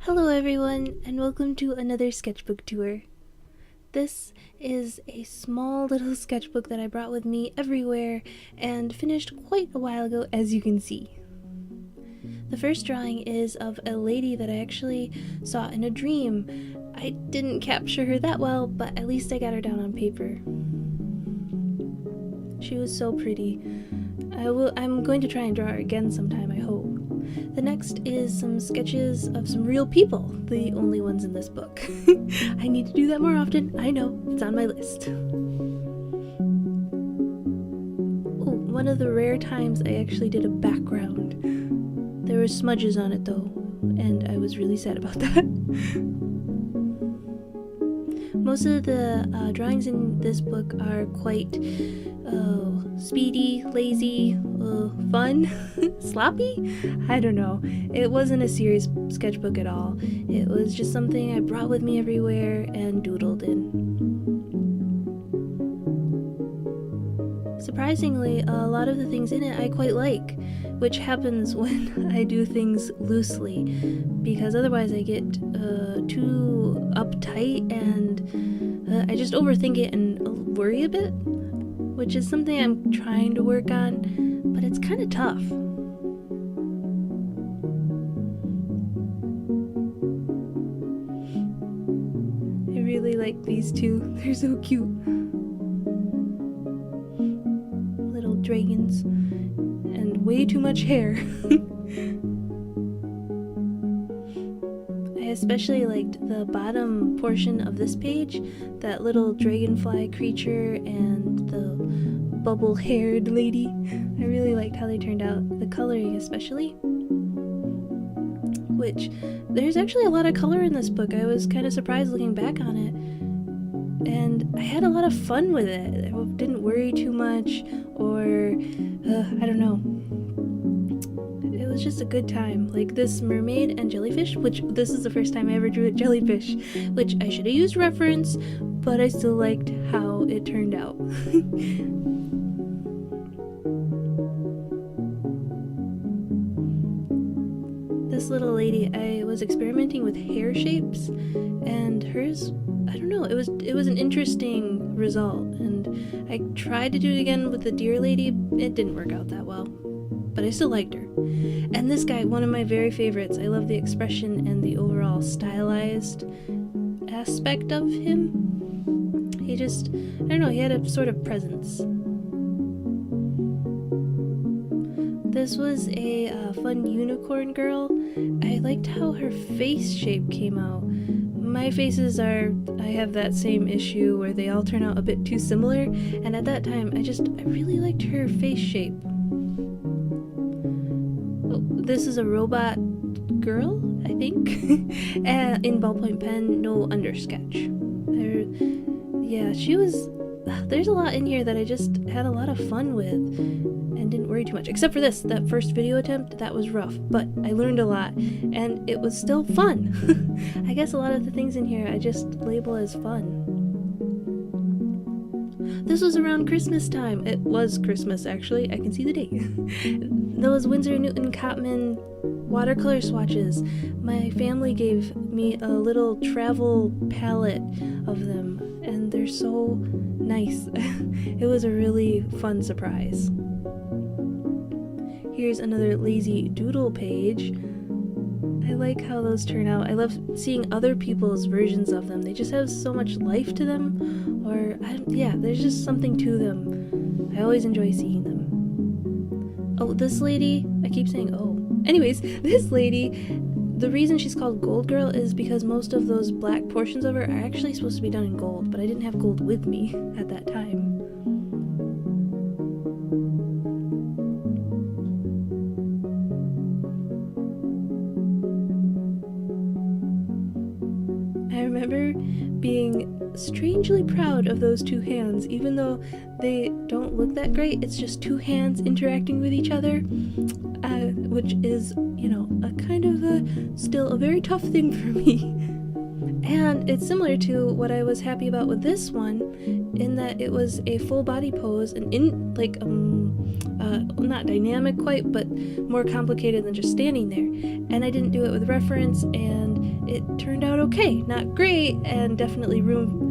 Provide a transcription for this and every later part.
Hello everyone, and welcome to another sketchbook tour. This is a small little sketchbook that I brought with me everywhere and finished quite a while ago, as you can see. The first drawing is of a lady that I actually saw in a dream. I didn't capture her that well, but at least I got her down on paper. She was so pretty. I'm going to try and draw her again sometime, I hope. The next is some sketches of some real people, the only ones in this book. I need to do that more often, I know, it's on my list. Oh, one of the rare times I actually did a background. There were smudges on it though, and I was really sad about that. Most of the drawings in this book are quite speedy, lazy, fun, sloppy? I don't know. It wasn't a serious sketchbook at all. It was just something I brought with me everywhere and doodled in. Surprisingly, a lot of the things in it I quite like, which happens when I do things loosely, because otherwise I get too uptight and I just overthink it and worry a bit, which is something I'm trying to work on, but it's kind of tough. I really like these two. They're so cute. Little dragons. And way too much hair. I especially liked the bottom portion of this page, that little dragonfly creature and the bubble-haired lady. I really liked how they turned out, the coloring especially. Which, there's actually a lot of color in this book. I was kind of surprised looking back on it. And I had a lot of fun with it. I didn't worry too much, or, I don't know. It was just a good time. Like this mermaid and jellyfish, which this is the first time I ever drew a jellyfish, which I should have used reference, but I still liked how it turned out. This little lady, I was experimenting with hair shapes, and hers, I don't know, it was an interesting result, and I tried to do it again with the deer lady. It didn't work out that well, but I still liked her. And this guy, one of my very favorites. I love the expression and the overall stylized aspect of him. He just, I don't know, he had a sort of presence. This was a fun unicorn girl. I liked how her face shape came out. My faces I have that same issue where they all turn out a bit too similar, and at that time I really liked her face shape. Oh, this is a robot girl, I think, in ballpoint pen, no undersketch. Yeah, there's a lot in here that I just had a lot of fun with and didn't worry too much, except for that first video attempt. That was rough, but I learned a lot and it was still fun. I guess a lot of the things in here I just label as fun. This was around Christmas time. It was Christmas, actually. I can see the date. Those Winsor Newton Cotman watercolor swatches. My family gave me a little travel palette of them, and they're so nice. It was a really fun surprise. Here's another lazy doodle page. I like how those turn out. I love seeing other people's versions of them. They just have so much life to them, or there's just something to them. I always enjoy seeing them. Oh, this lady, I keep saying oh. Anyways, this lady, the reason she's called Gold Girl is because most of those black portions of her are actually supposed to be done in gold, but I didn't have gold with me at that time. I remember being strangely proud of those two hands, even though they don't look that great. It's just two hands interacting with each other, which is, still a very tough thing for me. And it's similar to what I was happy about with this one, in that it was a full body pose, and not dynamic quite, but more complicated than just standing there. And I didn't do it with reference, and it turned out okay. Not great, and definitely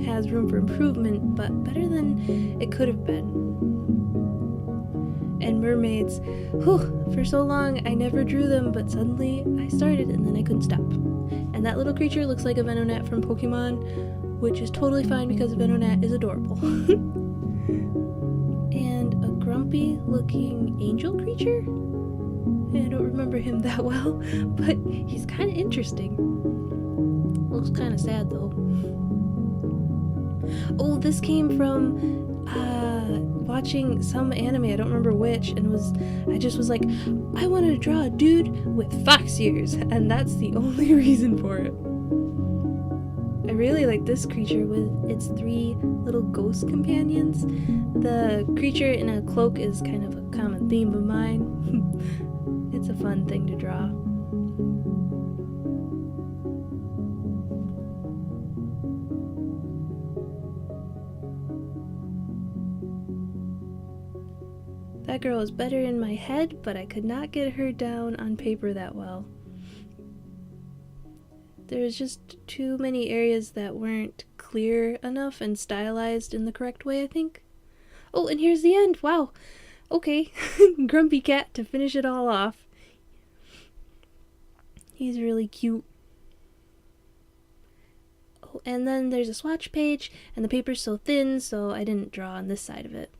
has room for improvement, but better than it could have been. And mermaids, whew, for so long I never drew them, but suddenly I started and then I couldn't stop. And that little creature looks like a Venonat from Pokemon, which is totally fine because Venonat is adorable. And a grumpy looking angel creature? I don't remember him that well, but he's kind of interesting. Looks kind of sad though. Oh, this came from watching some anime, I don't remember which, and I just was like, I wanted to draw a dude with fox ears, and that's the only reason for it. I really like this creature with its 3 little ghost companions. The creature in a cloak is kind of a common theme of mine. It's a fun thing to draw. That girl was better in my head, but I could not get her down on paper that well. There was just too many areas that weren't clear enough and stylized in the correct way, I think. Oh, and here's the end. Wow. Okay. Grumpy cat to finish it all off. He's really cute. Oh, and then there's a swatch page, and the paper's so thin, so I didn't draw on this side of it.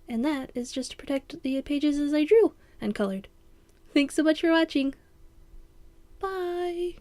And that is just to protect the pages as I drew and colored. Thanks so much for watching. Bye!